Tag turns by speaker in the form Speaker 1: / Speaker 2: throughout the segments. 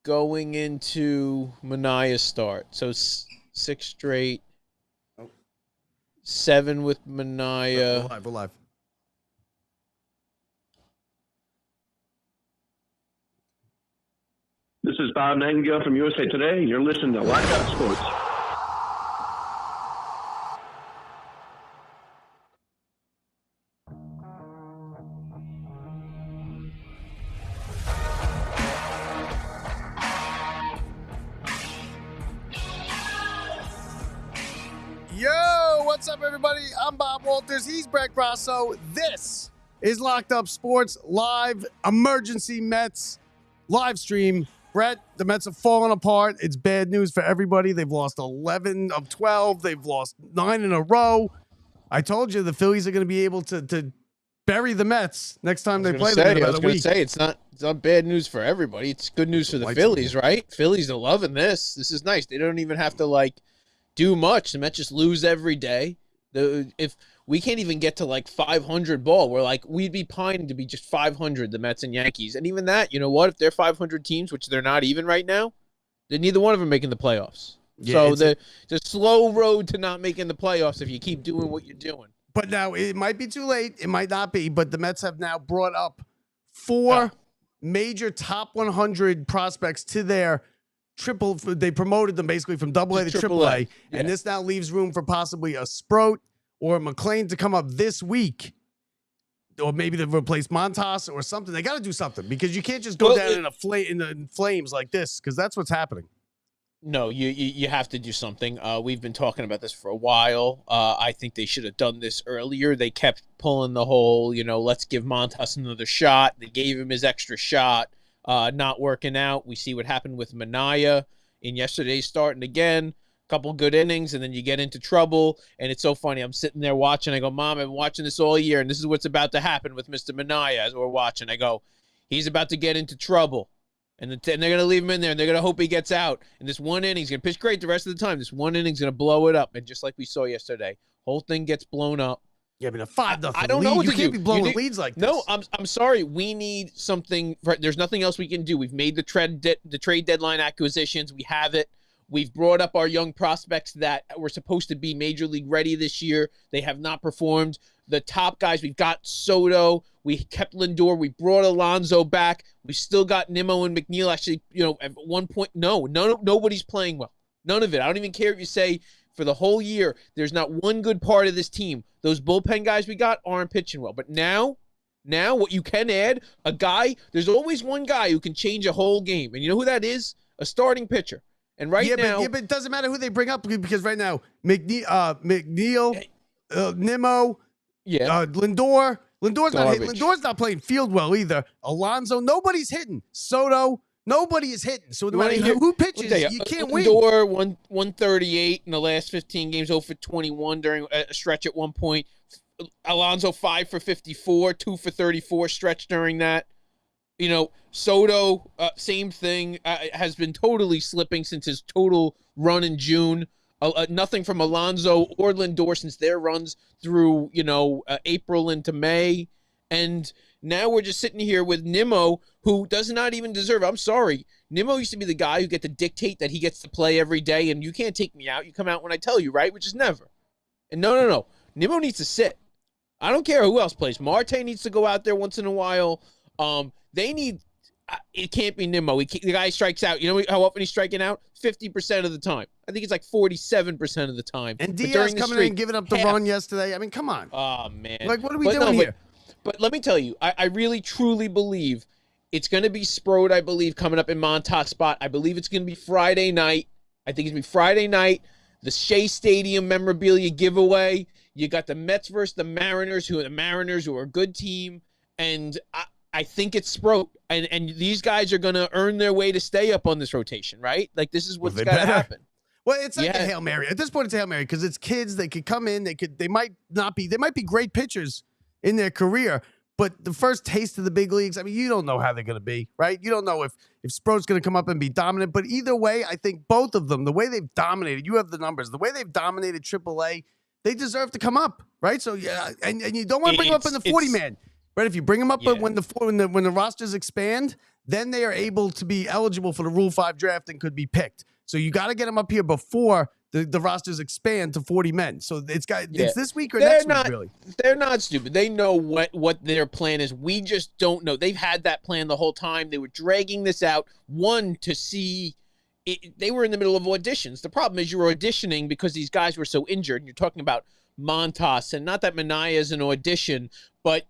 Speaker 1: going into Manaya's start. So 6 straight. 7 with Manaya.
Speaker 2: We're live.
Speaker 3: This is Bob Nightingale from USA Today. You're listening to Locked Up Sports.
Speaker 2: Yo, what's up, everybody? I'm Bob Walters. He's Brett Grasso. This is Locked Up Sports live emergency Mets live stream. Brett, the Mets have fallen apart. It's bad news for everybody. They've lost 11 of 12. They've lost 9 in a row. I told you the Phillies are going to be able to bury the Mets next time they play them in about a week.
Speaker 1: I was going to say, it's not bad news for everybody. It's good news for the Phillies, right? Phillies are loving this. This is nice. They don't even have to, do much. The Mets just lose every day. If we can't even get to 500 ball, we'd be pining to be just 500, the Mets and Yankees. And even that, you know what? If they're 500 teams, which they're not even right now, then neither one of them making the playoffs. Yeah, so it's a slow road to not making the playoffs if you keep doing what you're doing. But
Speaker 2: now it might be too late. It might not be. But the Mets have now brought up 4 major top 100 prospects to their triple. They promoted them basically from AA to AAA, and this now leaves room for possibly a SPROAT or a MCLEAN to come up this week, or maybe to replace Montas or something. They got to do something because you can't just go down in flames like this, because that's what's happening.
Speaker 1: No, you have to do something. We've been talking about this for a while. I think they should have done this earlier. They kept pulling the whole, let's give Montas another shot. They gave him his extra shot. Not working out. We see what happened with Manaya in yesterday's start. And again, a couple good innings, and then you get into trouble. And it's so funny. I'm sitting there watching. I go, Mom, I've been watching this all year, and this is what's about to happen with Mr. Manaya as we're watching. I go, he's about to get into trouble. And they're going to leave him in there, and they're going to hope he gets out. And this one inning, he's going to pitch great the rest of the time. This one inning's going to blow it up. And just like we saw yesterday, whole thing gets blown up.
Speaker 2: Yeah, but a 5-0
Speaker 1: I don't know what
Speaker 2: you
Speaker 1: to
Speaker 2: can't
Speaker 1: do.
Speaker 2: be blowing leads like this.
Speaker 1: No, I'm sorry. We need something. There's nothing else we can do. We've made the trade deadline acquisitions. We have it. We've brought up our young prospects that were supposed to be major league ready this year. They have not performed. The top guys, we've got Soto. We kept Lindor. We brought Alonso back. We still got Nimmo and McNeil. Actually, at one point, nobody's playing well. None of it. I don't even care if you say for the whole year, there's not one good part of this team. Those bullpen guys we got aren't pitching well. But now what you can add, a guy, there's always one guy who can change a whole game. And you know who that is? A starting pitcher. And now...
Speaker 2: but it doesn't matter who they bring up, because right now, McNeil, Nimmo, Lindor. Lindor's not playing field well either. Alonso, nobody's hitting. Soto, nobody is hitting. So no matter who pitches, you can't win.
Speaker 1: Lindor 138 in the last 15 games, 0 for 21 during a stretch at one point. Alonso 5 for 54, 2 for 34 stretch during that. Soto, same thing, has been totally slipping since his total run in June. Nothing from Alonso or Lindor since their runs through, April into May. And now we're just sitting here with Nimmo, who does not even deserve. I'm sorry. Nimmo used to be the guy who get to dictate that he gets to play every day, and you can't take me out. You come out when I tell you, right? Which is never. And no. Nimmo needs to sit. I don't care who else plays. Marte needs to go out there once in a while. They need... It can't be Nimmo. The guy strikes out. You know how often he's striking out? 50% of the time. I think it's 47% of the time.
Speaker 2: And Diaz coming in and giving up the run yesterday. I mean, come on.
Speaker 1: Oh, man.
Speaker 2: What are we doing here?
Speaker 1: But let me tell you, I really, truly believe it's going to be SPROAT, I believe, coming up in Montauk's spot. I believe it's going to be Friday night. I think it's going to be Friday night. The Shea Stadium memorabilia giveaway. You got the Mets versus the Mariners, who are a good team. And I think it's SPROAT. And these guys are going to earn their way to stay up on this rotation, right? This is what's got to happen.
Speaker 2: Well, it's like a Hail Mary. At this point, it's a Hail Mary because it's kids. They could come in. They might be great pitchers in their career, but the first taste of the big leagues, I mean, you don't know how they're going to be, right? You don't know if SPROAT's going to come up and be dominant, but either way, I think both of them, the way they've dominated, you have the numbers, the way they've dominated AAA, they deserve to come up, right? So, yeah, and you don't want to bring them up in the 40-man. Right, if you bring them up when the rosters expand, then they are able to be eligible for the Rule 5 draft and could be picked. So you got to get them up here before the rosters expand to 40 men. So it's this week or next week, really.
Speaker 1: They're not stupid. They know what their plan is. We just don't know. They've had that plan the whole time. They were dragging this out, to see it. They were in the middle of auditions. The problem is you're auditioning because these guys were so injured. And you're talking about Montas, and not that Minaya is an audition, but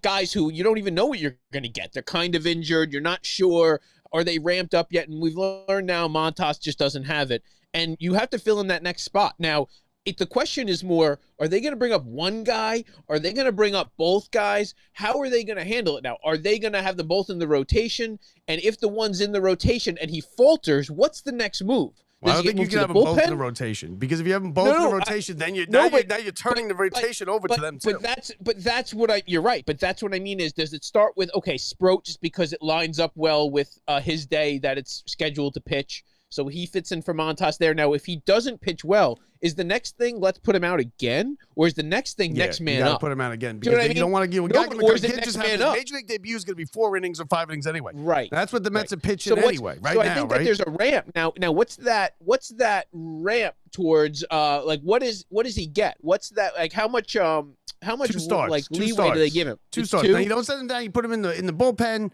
Speaker 1: guys who you don't even know what you're going to get. They're kind of injured. You're not sure. Are they ramped up yet? And we've learned now Montas just doesn't have it. And you have to fill in that next spot. Now, the question is more, are they going to bring up one guy? Are they going to bring up both guys? How are they going to handle it now? Are they going to have them both in the rotation? And if the one's in the rotation and he falters, what's the next move?
Speaker 2: Well, I don't think you can have them both in the rotation, because if you have them both in the rotation, then you're turning the rotation over to them too.
Speaker 1: But that's what you're right. But that's what I mean is, does it start with, okay, SPROAT, just because it lines up well with his day that it's scheduled to pitch, so he fits in for Montas there. Now, if he doesn't pitch well, is the next thing, let's put him out again? Or is the next thing next man up?
Speaker 2: You got to put him out again, because you don't want to give a guy Major League debut is going to be 4 innings or 5 innings anyway.
Speaker 1: Right.
Speaker 2: That's what the Mets are pitching anyway.
Speaker 1: So I think that there's a ramp. Now what's that ramp towards what does he get? What's that, like, how much
Speaker 2: 2 starts.
Speaker 1: Like leeway do they give him?
Speaker 2: 2 starts. Now you don't send him down, you put him in the bullpen.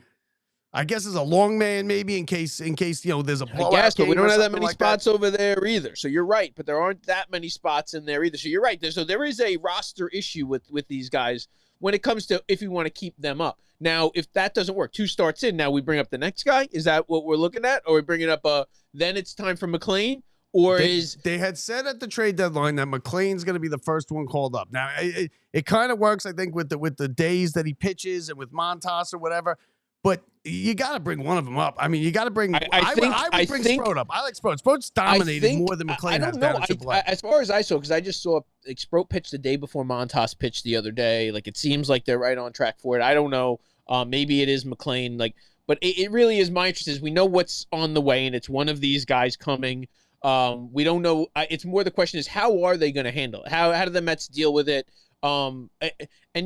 Speaker 2: I guess as a long man, maybe in case there's a blowout.
Speaker 1: I guess, but we don't have that many spots over there either. So you're right, but there aren't that many spots in there either. So you're right. So there is a roster issue with these guys when it comes to if you want to keep them up. Now, if that doesn't work, 2 starts in, now we bring up the next guy. Is that what we're looking at? Or we bring it up? Then it's time for MCLEAN. Or
Speaker 2: they had said at the trade deadline that McLean's going to be the first one called up. Now it kind of works, I think, with the days that he pitches and with Montas or whatever. But you got to bring one of them up. I mean, you got to bring. I would bring SPROAT up. I like SPROAT. SPROAT's dominated more than McLean has down at AAA.
Speaker 1: As far as I saw, because I just saw SPROAT pitch the day before Montas pitched the other day. Like, it seems like they're right on track for it. I don't know. Maybe it is McLean. But it really is, my interest is we know what's on the way, and it's one of these guys coming. We don't know. It's more the question is, how are they going to handle it? How do the Mets deal with it? And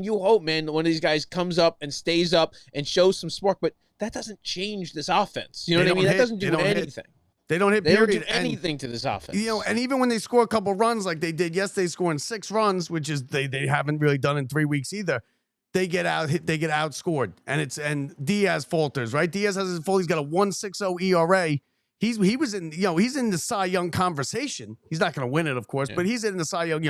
Speaker 1: you hope, man, one of these guys comes up and stays up and shows some spark, but that doesn't change this offense. You know what I mean? That doesn't do anything.
Speaker 2: They don't hit.
Speaker 1: They don't do anything to this offense.
Speaker 2: And even when they score a couple runs like they did yesterday, scoring 6 runs, which is they haven't really done in 3 weeks either. They get outscored, and Diaz falters. Right? Diaz has his fault. He's got a 1.60 ERA. He was in he's in the Cy Young conversation. He's not going to win it, of course, but he's in the Cy Young.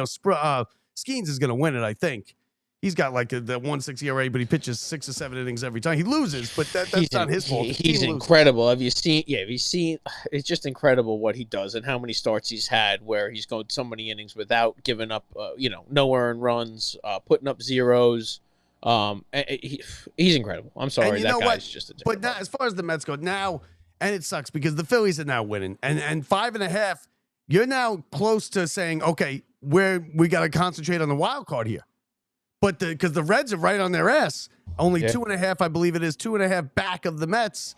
Speaker 2: STEARNS is going to win it, I think. He's got like the 1.6 ERA, but he pitches 6 or 7 innings every time. He loses, but that's not his fault.
Speaker 1: He's incredible. Have you seen? Yeah, have you seen? It's just incredible what he does and how many starts he's had where he's going so many innings without giving up, no earned runs, putting up zeros. He's incredible. I'm sorry, that guy's just a.
Speaker 2: But now, as far as the Mets go now, and it sucks because the Phillies are now winning, and 5.5. You're now close to saying, okay, we got to concentrate on the wild card here. But because the Reds are right on their ass, only 2.5, I believe it is, 2.5 back of the Mets,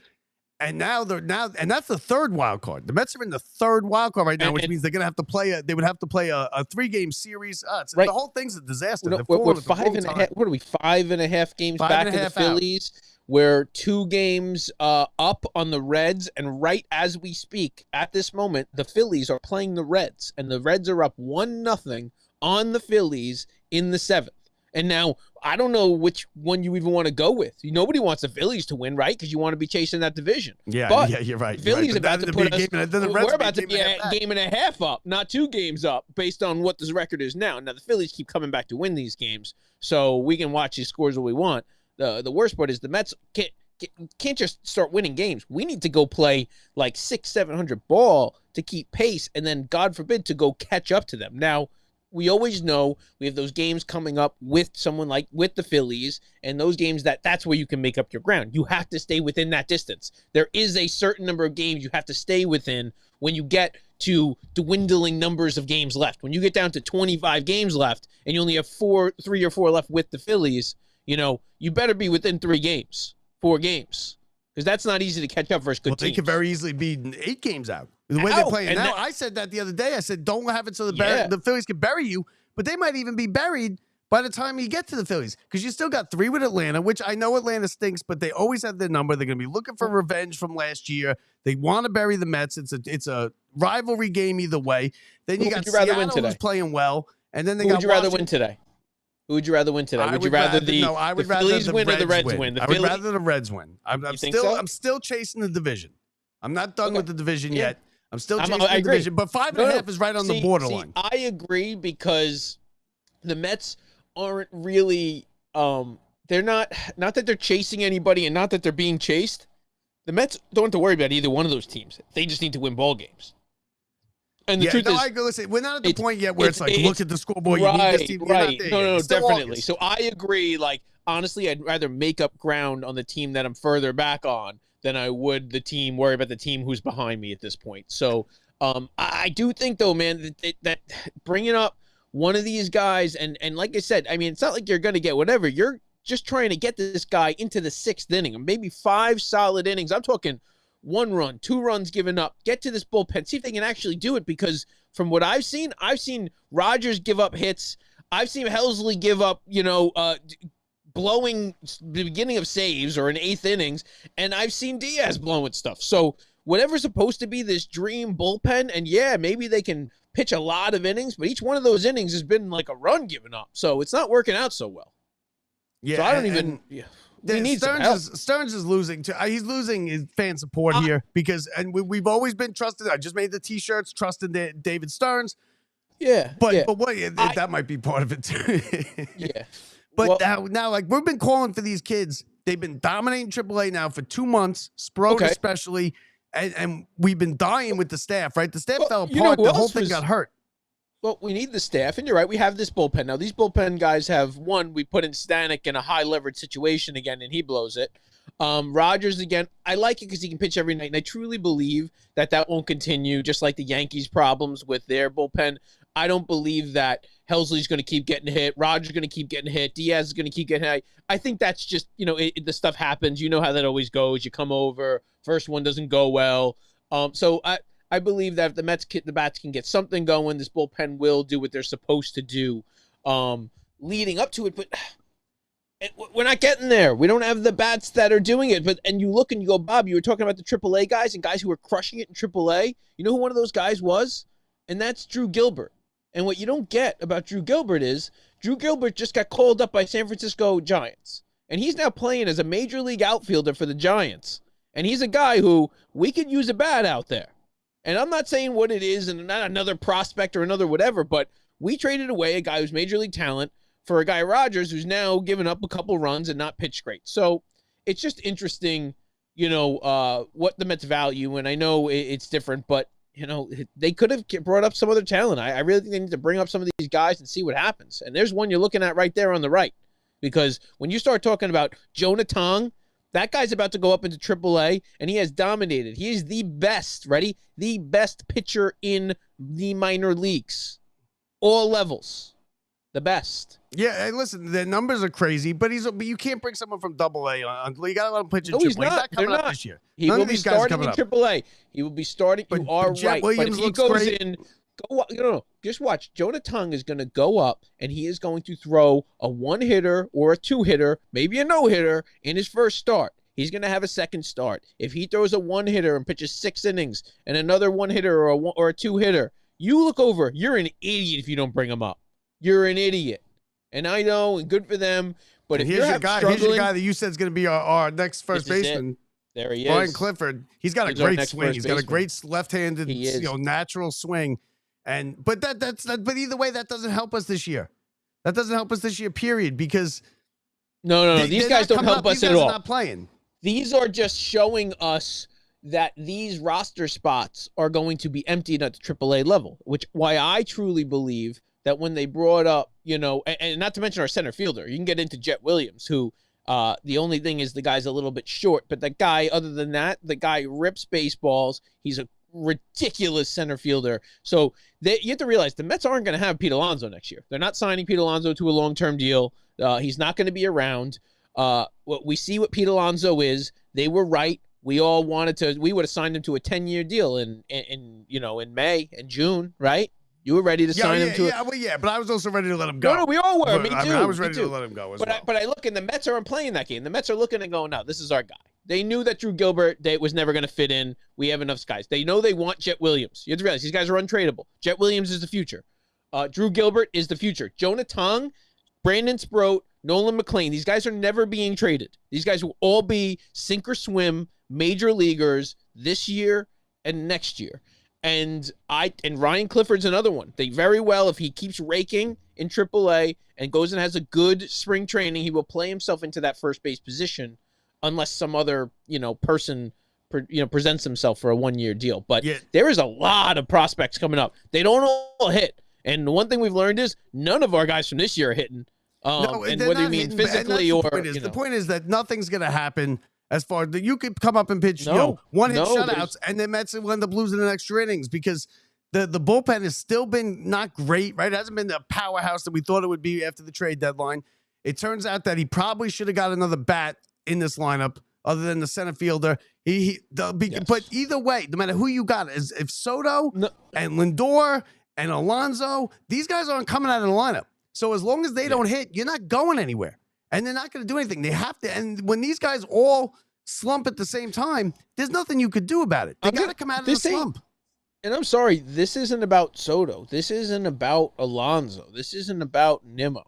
Speaker 2: and that's the 3rd wild card. The Mets are in the 3rd wild card right now, which means they're gonna have to play. They would have to play a 3-game series. The whole thing's a disaster.
Speaker 1: We're 5.5. What are we? 5.5 games back of the Phillies. We're 2 games up on the Reds, and right as we speak, at this moment, the Phillies are playing the Reds, and the Reds are up 1-0 on the Phillies in the 7th. And now, I don't know which one you even want to go with. Nobody wants the Phillies to win, right? Because you want to be chasing that division.
Speaker 2: Yeah, you're right.
Speaker 1: Phillies
Speaker 2: about
Speaker 1: to put us. We're about to be a game and a half up, not 2 games up, based on what this record is now. Now, the Phillies keep coming back to win these games, so we can watch these scores what we want. The worst part is the Mets can't just start winning games. We need to go play like 600-700 ball to keep pace, and then, God forbid, to go catch up to them. Now, we always know we have those games coming up with someone like with the Phillies, and those games that's where you can make up your ground. You have to stay within that distance. There is a certain number of games you have to stay within when you get to dwindling numbers of games left. When you get down to 25 games left and you only have 3 or 4 left with the Phillies, you better be within 4 games. Because that's not easy to catch up versus good teams.
Speaker 2: They could very easily be 8 games out. The way they're playing now, I said that the other day. I said, don't have it so the Phillies can bury you. But they might even be buried by the time you get to the Phillies, because you still got 3 with Atlanta, which I know Atlanta stinks, but they always have their number. They're going to be looking for revenge from last year. They want to bury the Mets. It's a rivalry game either way. Then you got Seattle who's playing well, and then they got.
Speaker 1: Who would you rather win today? Who would you rather win today? Would you rather the Phillies win or the Reds win?
Speaker 2: I would rather the Reds win. I'm still chasing the division. I'm not done with the division yet. I'm still chasing the division, but 5.5 is right on the borderline.
Speaker 1: I agree because the Mets aren't really they're not that they're chasing anybody and not that they're being chased. The Mets don't have to worry about either one of those teams. They just need to win ball games. And the truth is,
Speaker 2: listen, we're not at the point yet where it's like, look at the scoreboard.
Speaker 1: Right,
Speaker 2: you need this team.
Speaker 1: Right. No, definitely.
Speaker 2: August.
Speaker 1: So I agree. Like, honestly, I'd rather make up ground on the team that I'm further back on than I would worry about the team who's behind me at this point. So I do think, though, man, that bringing up one of these guys, and like I said, I mean, it's not like you're going to get whatever. You're just trying to get this guy into the 6th inning, maybe 5 solid innings. I'm talking 1 run, 2 runs given up, get to this bullpen, see if they can actually do it, because from what I've seen Rogers give up hits. I've seen Helsley give up, blowing the beginning of saves or in 8th innings, and I've seen Diaz blowing stuff. So whatever's supposed to be this dream bullpen, and yeah, maybe they can pitch a lot of innings, but each one of those innings has been like a run given up. So it's not working out so well.
Speaker 2: Yeah,
Speaker 1: so I don't even... We need
Speaker 2: Stearns is losing too. He's losing his fan support here because, and we've always been trusted. I just made the T-shirts, trusting David Stearns.
Speaker 1: Yeah,
Speaker 2: but what? That might be part of it too.
Speaker 1: Yeah,
Speaker 2: but now, like we've been calling for these kids. They've been dominating AAA now for 2 months, SPROAT especially, and we've been dying with the staff. Right, the staff fell apart. The whole thing got hurt.
Speaker 1: Well, we need the staff, and you're right. We have this bullpen. Now, these bullpen guys have, we put in Stanek in a high-leverage situation again, and he blows it. Rogers, again, I like it because he can pitch every night, and I truly believe that won't continue, just like the Yankees' problems with their bullpen. I don't believe that Helsley's going to keep getting hit. Rogers is going to keep getting hit. Diaz is going to keep getting hit. I think that's just, the stuff happens. You know how that always goes. You come over, first one doesn't go well. So I believe that if the bats can get something going, this bullpen will do what they're supposed to do leading up to it. But we're not getting there. We don't have the bats that are doing it. And you look and you go, Bob, you were talking about the AAA guys and guys who were crushing it in AAA. You know who one of those guys was? And that's Drew Gilbert. And what you don't get about Drew Gilbert is Drew Gilbert just got called up by San Francisco Giants. And he's now playing as a major league outfielder for the Giants. And he's a guy who we could use a bat out there. And I'm not saying what it is and not another prospect or another whatever, but we traded away a guy who's major league talent for a guy, Rogers, who's now given up a couple runs and not pitched great. So it's just interesting, what the Mets value. And I know it's different, but, they could have brought up some other talent. I really think they need to bring up some of these guys and see what happens. And there's one you're looking at right there on the right. Because when you start talking about Jonah Tong, that guy's about to go up into AAA, and he has dominated. He is the best, the best pitcher in the minor leagues. All levels. The best.
Speaker 2: Yeah, and listen, the numbers are crazy, but you can't bring someone from AA on. You got to let him pitch in AAA.
Speaker 1: He's not
Speaker 2: coming up this year.
Speaker 1: He will be starting in AAA. He will be starting. You are right. But if he goes in, just watch. Jonah Tong is going to go up, and he is going to throw a 1-hitter or a 2-hitter, maybe a no-hitter, in his first start. He's going to have a second start. If he throws a 1-hitter and pitches 6 innings and another 1-hitter or a 2-hitter, you look over. You're an idiot if you don't bring him up. You're an idiot. And I know, and good for them. But if
Speaker 2: here's your guy that you said is going to be our next first baseman.
Speaker 1: There he is.
Speaker 2: Brian Clifford. He's got a great swing. He's got a great left-handed, natural swing. But but either way, that doesn't help us this year. That doesn't help us this year, period. Because
Speaker 1: no, these guys don't help us at all.
Speaker 2: These guys are not playing.
Speaker 1: These are just showing us that these roster spots are going to be emptied at the AAA level, why I truly believe that when they brought up, and not to mention our center fielder, you can get into Jet Williams, who the only thing is the guy's a little bit short, but that guy, other than that, the guy rips baseballs. He's a ridiculous center fielder. So you have to realize the Mets aren't going to have Pete Alonso next year. They're not signing Pete Alonso to a long-term deal. He's not going to be around. We see what Pete Alonso is. They were right. We all we would have signed him to a 10-year deal in May and June, right? You were ready to sign him to
Speaker 2: but I was also ready to let him go.
Speaker 1: No, we all were. Me too.
Speaker 2: I was ready to let him go as well.
Speaker 1: But I look, and the Mets aren't playing that game. The Mets are looking and going, no, this is our guy. They knew that Drew Gilbert was never going to fit in. We have enough guys. They know they want Jet Williams. You have to realize these guys are untradeable. Jet Williams is the future. Drew Gilbert is the future. Jonah Tong, Brandon Sproat, Nolan McLean. These guys are never being traded. These guys will all be sink or swim major leaguers this year and next year. And Ryan Clifford's another one. They very well, if he keeps raking in AAA and goes and has a good spring training, he will play himself into that first base position unless some other, person, presents himself for a 1-year deal. But there is a lot of prospects coming up. They don't all hit. And the one thing we've learned is none of our guys from this year are hitting. And whether you mean physically or
Speaker 2: the point is that nothing's going to happen. As far as you could come up and pitch, one-hit shutouts, and then Mets will end up losing in extra innings because the bullpen has still been not great, right? It hasn't been the powerhouse that we thought it would be after the trade deadline. It turns out that he probably should have got another bat in this lineup other than the center fielder. But either way, no matter who you got, if Soto and Lindor and Alonso, these guys aren't coming out of the lineup. So as long as they don't hit, you're not going anywhere. And they're not going to do anything. They have to. And when these guys all slump at the same time, there's nothing you could do about it. They got to come out of the slump.
Speaker 1: And I'm sorry, this isn't about Soto. This isn't about Alonso. This isn't about Nimmo.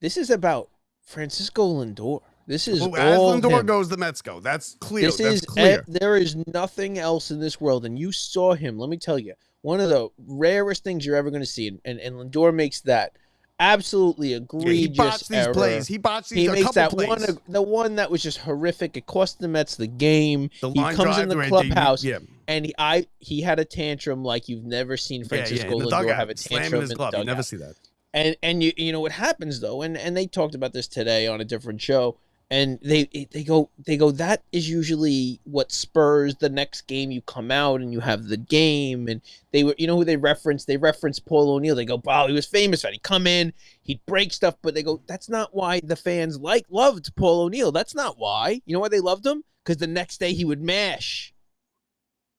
Speaker 1: This is about Francisco Lindor. This is all
Speaker 2: as Lindor
Speaker 1: him.
Speaker 2: Goes, the Mets go. That's clear. That's clear.
Speaker 1: There is nothing else in this world. And you saw him. Let me tell you, one of the rarest things you're ever going to see. And Lindor makes that absolutely egregious
Speaker 2: he botched these
Speaker 1: error.
Speaker 2: Plays. He botched these.
Speaker 1: He
Speaker 2: a
Speaker 1: makes
Speaker 2: couple
Speaker 1: that
Speaker 2: plays.
Speaker 1: the one that was just horrific. It cost the Mets the game.
Speaker 2: The
Speaker 1: he
Speaker 2: line
Speaker 1: comes in the clubhouse,
Speaker 2: and
Speaker 1: he had a tantrum like you've never seen Francisco Lindor have a tantrum in the dugout.
Speaker 2: You never see that.
Speaker 1: And you know what happens though, and they talked about this today on a different show. And they go, that is usually what spurs the next game. You come out and you have the game. And they were, who they referenced? They referenced Paul O'Neill. They go, wow, he was famous. He'd come in, he'd break stuff. But they go, that's not why the fans loved Paul O'Neill. That's not why. You know why they loved him? Because the next day he would mash.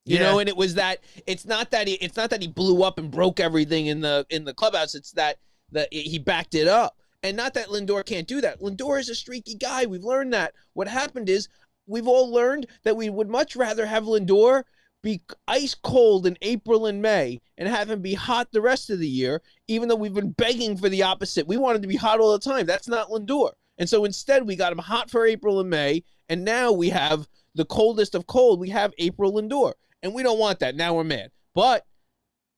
Speaker 1: You know, and it was that. It's not that he blew up and broke everything in the clubhouse. It's that he backed it up. And not that Lindor can't do that. Lindor is a streaky guy. We've learned that. What happened is we've all learned that we would much rather have Lindor be ice cold in April and May and have him be hot the rest of the year, even though we've been begging for the opposite. We want him to be hot all the time. That's not Lindor. And so instead we got him hot for April and May, and now we have the coldest of cold. We have April Lindor. And we don't want that. Now we're mad. But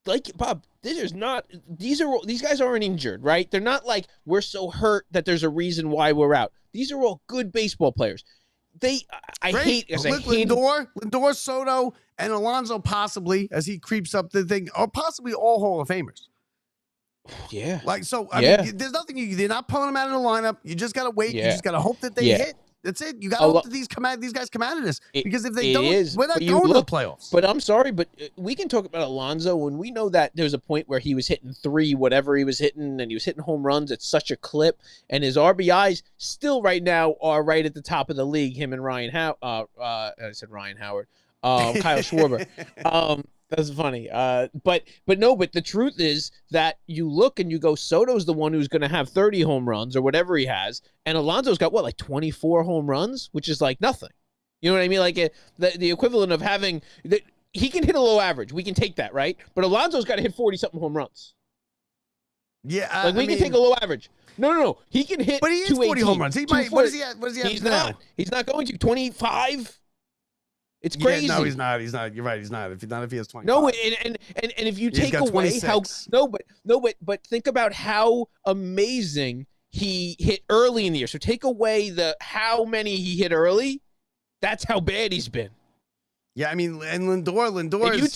Speaker 1: like Bob, these guys aren't injured, right? They're not like we're so hurt that there's a reason why we're out. These are all good baseball players. I hate
Speaker 2: Lindor, Soto, and Alonso possibly as he creeps up the thing, or possibly all Hall of Famers.
Speaker 1: Yeah.
Speaker 2: I mean, there's nothing they're not pulling them out of the lineup. You just gotta wait. You just gotta hope that they hit. That's it. You gotta hope that these guys come out of this. Because if they don't, we're not going to the playoffs.
Speaker 1: But I'm sorry, but we can talk about Alonso when we know that there's a point where he was hitting 3, whatever he was hitting, and he was hitting home runs at such a clip, and his RBIs still right now are right at the top of the league. Him and Ryan Howard. I said Ryan Howard. Kyle Schwarber. That's funny. But the truth is that you look and you go, Soto's the one who's going to have 30 home runs or whatever he has. And Alonso's got 24 home runs, which is like nothing. You know what I mean? Like the equivalent of having he can hit a low average. We can take that, right? But Alonso's got to hit 40 something home runs.
Speaker 2: Yeah.
Speaker 1: We can take a low average. No. He can hit,
Speaker 2: but he hits 40 home runs. He might. What does he have?
Speaker 1: He's not. He's not going to 25. It's crazy.
Speaker 2: Yeah, no, he's not. He's not. You're right. He's not. If he has 25.
Speaker 1: No, and if you take away 26. But think about how amazing he hit early in the year. So take away how many he hit early. That's how bad he's been.
Speaker 2: Yeah, I mean, and Lindor.
Speaker 1: If you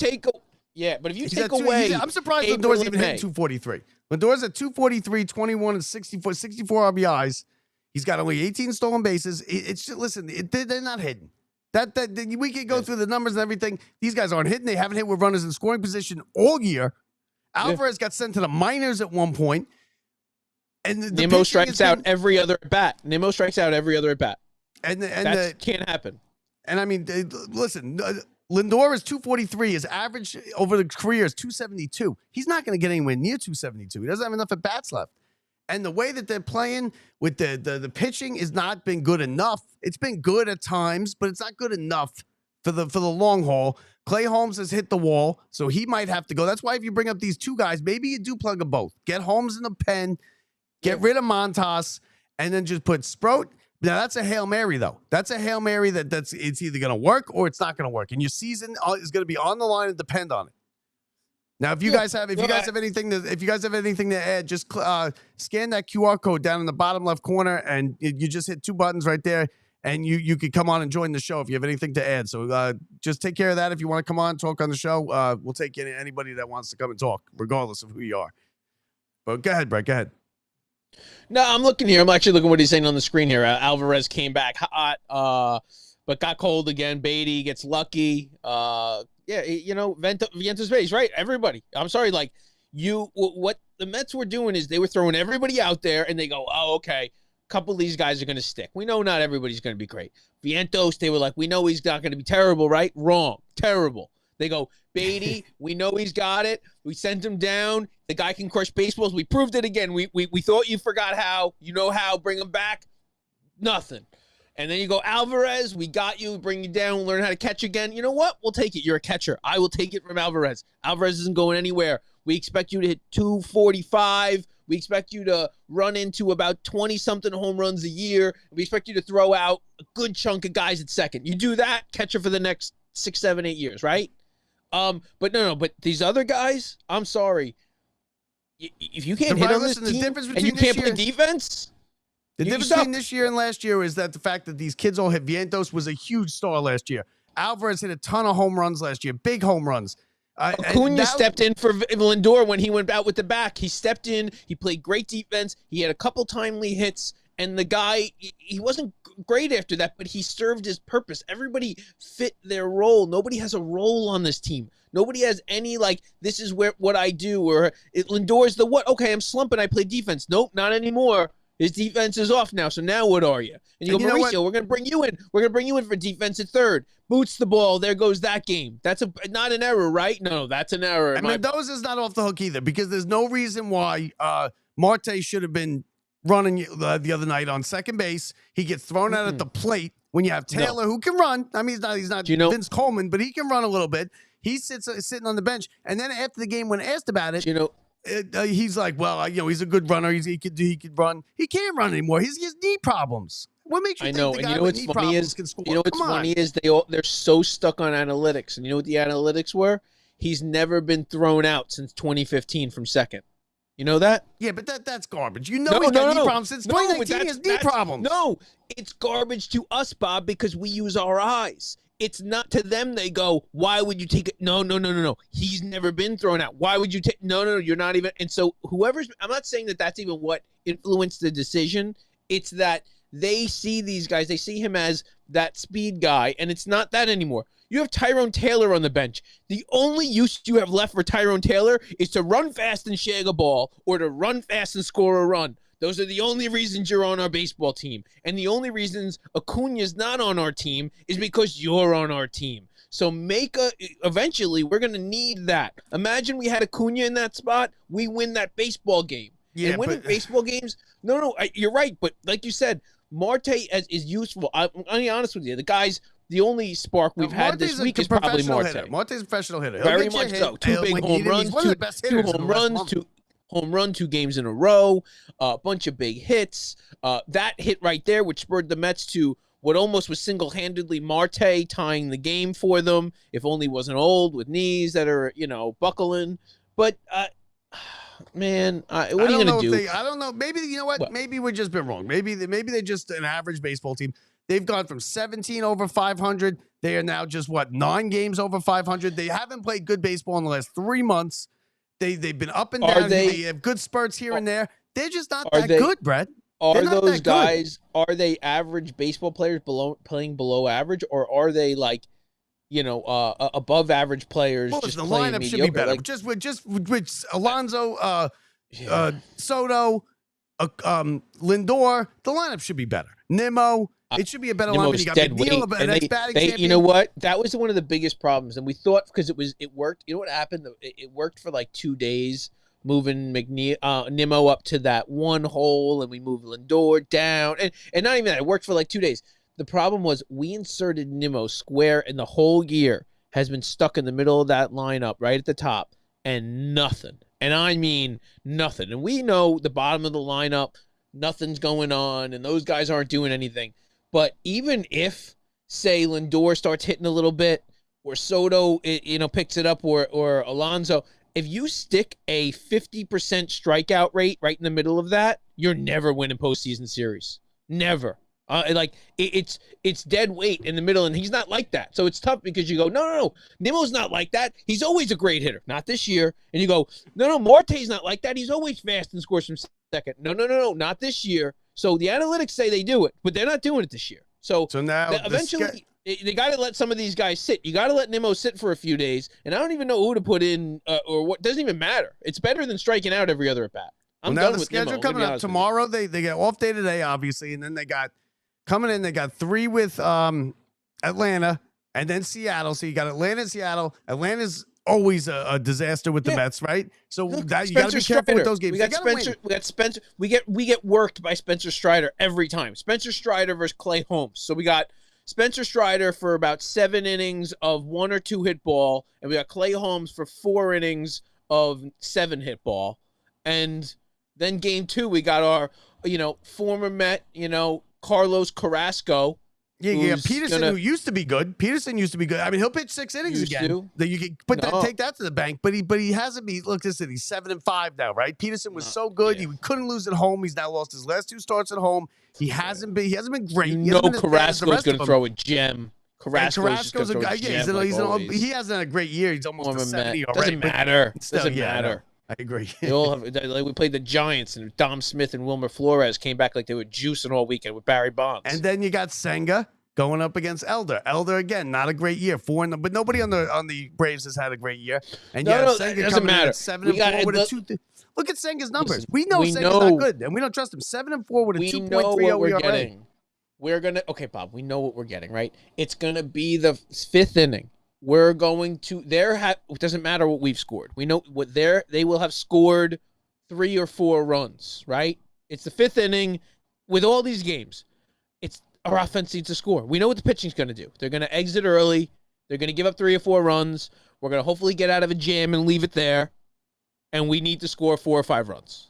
Speaker 1: take away,
Speaker 2: I'm surprised Lindor's even hitting 243. Lindor's at 243, 21 and 64 RBIs. He's got only 18 stolen bases. They're not hidden. That we could go through the numbers and everything. These guys aren't hitting. They haven't hit with runners in scoring position all year. Alvarez got sent to the minors at one point. And
Speaker 1: Nimmo strikes out every other at bat.
Speaker 2: And
Speaker 1: that can't happen.
Speaker 2: And I mean, listen, Lindor is 243. His average over the career is 272. He's not going to get anywhere near 272. He doesn't have enough at bats left. And the way that they're playing with the pitching has not been good enough. It's been good at times, but it's not good enough for the long haul. Clay Holmes has hit the wall, so he might have to go. That's why if you bring up these two guys, maybe you do plug them both. Get Holmes in the pen, get rid of Montas, and then just put Sproat. Now that's a Hail Mary, though. That's a Hail Mary it's either going to work or it's not going to work, and your season is going to be on the line and depend on it. Now, if you guys have anything to add, just scan that QR code down in the bottom left corner, and you just hit 2 buttons right there, and you could come on and join the show if you have anything to add. So just take care of that. If you want to come on, talk on the show, we'll take anybody that wants to come and talk, regardless of who you are. But go ahead, Brett. Go ahead.
Speaker 1: No, I'm looking here. I'm actually looking at what he's saying on the screen here. Alvarez came back hot, but got cold again. Beatty gets lucky. Yeah, Vientos base, right? Everybody. I'm sorry, what the Mets were doing is they were throwing everybody out there, and they go, oh, okay, a couple of these guys are going to stick. We know not everybody's going to be great. Vientos, they were like, we know he's not going to be terrible, right? Wrong. Terrible. They go, Beatty, we know he's got it. We sent him down. The guy can crush baseballs. We proved it again. We thought you forgot how. You know how. Bring him back. Nothing. And then you go, Alvarez, we got you. Bring you down. Learn how to catch again. You know what? We'll take it. You're a catcher. I will take it from Alvarez. Alvarez isn't going anywhere. We expect you to hit 245. We expect you to run into about 20-something home runs a year. We expect you to throw out a good chunk of guys at second. You do that, catcher for the next 6, 7, 8 years, right? But no. But these other guys, I'm sorry. If you can't hit on this team and you can't play defense...
Speaker 2: The difference between this year and last year is that the fact that these kids all hit. Vientos was a huge star last year. Alvarez hit a ton of home runs last year, big home runs.
Speaker 1: Acuna stepped in for Lindor when he went out with the back. He stepped in. He played great defense. He had a couple timely hits, and the guy, he wasn't great after that, but he served his purpose. Everybody fit their role. Nobody has a role on this team. Nobody has any, this is what I do, or Lindor's the what? Okay, I'm slumping. I play defense. Nope, not anymore. His defense is off now, so now what are you? And you go, Mauricio, we're going to bring you in. We're going to bring you in for defense at third. Boots the ball. There goes that game. That's not an error, right? No, that's an error.
Speaker 2: And Mendoza's not off the hook either, because there's no reason why Marte should have been running the other night on second base. He gets thrown out at the plate when you have Taylor, who can run. I mean, he's not Vince Coleman, but he can run a little bit. He's sitting on the bench. And then after the game, when asked about it, he's like, well, he's a good runner. He could run. He can't run anymore. He has knee problems. What makes you think the guy with knee problems can score?
Speaker 1: You know what's funny is they're so stuck on analytics. And you know what the analytics were? He's never been thrown out since 2015 from second. You know that?
Speaker 2: Yeah, but that's garbage. He's got knee problems since 2019. He has knee problems.
Speaker 1: No, it's garbage to us, Bob, because we use our eyes. It's not to them. They go, why would you take it? No. He's never been thrown out. Why would you take? No. You're not even. And so I'm not saying that that's even what influenced the decision. It's that they see these guys. They see him as that speed guy, and it's not that anymore. You have Tyrone Taylor on the bench. The only use you have left for Tyrone Taylor is to run fast and shag a ball, or to run fast and score a run. Those are the only reasons you're on our baseball team. And the only reasons Acuna's not on our team is because you're on our team. So eventually, we're going to need that. Imagine we had Acuna in that spot. We win that baseball game. Yeah, and winning baseball games, you're right. But like you said, Marte is useful. I'm going to be honest with you. The only spark we've had this week is probably Marte.
Speaker 2: Marte's a professional hitter.
Speaker 1: Very much so. 2 big home runs, two home runs, home run, 2 games in a row, a bunch of big hits. That hit right there, which spurred the Mets to what almost was single-handedly Marte tying the game for them, if only wasn't old with knees that are, buckling. But, man, what are you going to do?
Speaker 2: I don't know. Maybe, you know what? Maybe we've just been wrong. Maybe they're just an average baseball team. They've gone from 17 over 500. They are now just, 9 games over 500. They haven't played good baseball in the last 3 months. They've been up and down. They have good spurts here and there. They're just not that good, Brett.
Speaker 1: Are those guys, are they average baseball players playing below average, or are they above average players?
Speaker 2: Well, just the lineup should be better. Just with Alonso, Soto, Lindor, the lineup should be better. Nimmo, It should be a better lineup.
Speaker 1: Nimmo's
Speaker 2: You got
Speaker 1: dead
Speaker 2: McNeil,
Speaker 1: weight.
Speaker 2: an
Speaker 1: And
Speaker 2: batting
Speaker 1: they,
Speaker 2: champion.
Speaker 1: you know what? That was one of the biggest problems. And we thought because it worked. You know what happened? It worked for like 2 days, moving Nimmo up to that one hole, and we moved Lindor down. And not even that. It worked for like 2 days. The problem was we inserted Nimmo square, and the whole year has been stuck in the middle of that lineup right at the top, and nothing. And I mean nothing. And we know the bottom of the lineup, nothing's going on, and those guys aren't doing anything. But even if, say, Lindor starts hitting a little bit, or Soto, picks it up, or Alonso, if you stick a 50% strikeout rate right in the middle of that, you're never winning postseason series. Never. It's dead weight in the middle, and he's not like that. So it's tough because you go, no. Nimmo's not like that. He's always a great hitter. Not this year. And you go, no, Marte's not like that. He's always fast and scores from second. No, not this year. So the analytics say they do it, but they're not doing it this year. So
Speaker 2: now
Speaker 1: eventually they got to let some of these guys sit. You got to let Nimmo sit for a few days, and I don't even know who to put in or what. Doesn't even matter. It's better than striking out every other at bat. I'm done with Nimmo.
Speaker 2: Schedule coming up tomorrow. They get off day today, obviously, and then they got coming in. They got 3 with Atlanta and then Seattle. So you got Atlanta and Seattle. Atlanta's always a disaster with the Mets, right? So you got to be careful with those games.
Speaker 1: We got Spencer. We get worked by Spencer Strider every time. Spencer Strider versus Clay Holmes. So we got Spencer Strider for about 7 innings of 1 or 2 hit ball, and we got Clay Holmes for 4 innings of 7 hit ball. And then game 2, we got our former Met, Carlos Carrasco.
Speaker 2: Yeah, Peterson, who used to be good. Peterson used to be good. I mean, he'll pitch 6 innings again. That you can take that to the bank. But he hasn't been. Look, listen, he's 7-5 now, right? Peterson was so good. Yeah. He couldn't lose at home. He's now lost his last 2 starts at home. He hasn't been great.
Speaker 1: Carrasco's going to throw a gem.
Speaker 2: Carrasco's a guy. Yeah, he hasn't had a great year. He's almost a 70 already.
Speaker 1: Doesn't matter.
Speaker 2: I agree.
Speaker 1: We played the Giants, and Dom Smith and Wilmer Flores came back like they were juicing all weekend with Barry Bonds.
Speaker 2: And then you got Senga going up against Elder. Elder again, not a great year. 4, but nobody on the Braves has had a great year. And Senga
Speaker 1: doesn't matter.
Speaker 2: 7-4 with a 2. Look at Senga's numbers. We know Senga's not good, and we don't trust him. 7-4 with a 2.30 ERA.
Speaker 1: We're gonna Bob. We know what we're getting, right? It's gonna be the 5th inning. We're going to it doesn't matter what we've scored. We know what they will have scored 3 or 4 runs, right? It's the 5th inning with all these games. It's our offense needs to score. We know what the pitching's going to do. They're going to exit early. They're going to give up 3 or 4 runs. We're going to hopefully get out of a jam and leave it there. And we need to score 4 or 5 runs.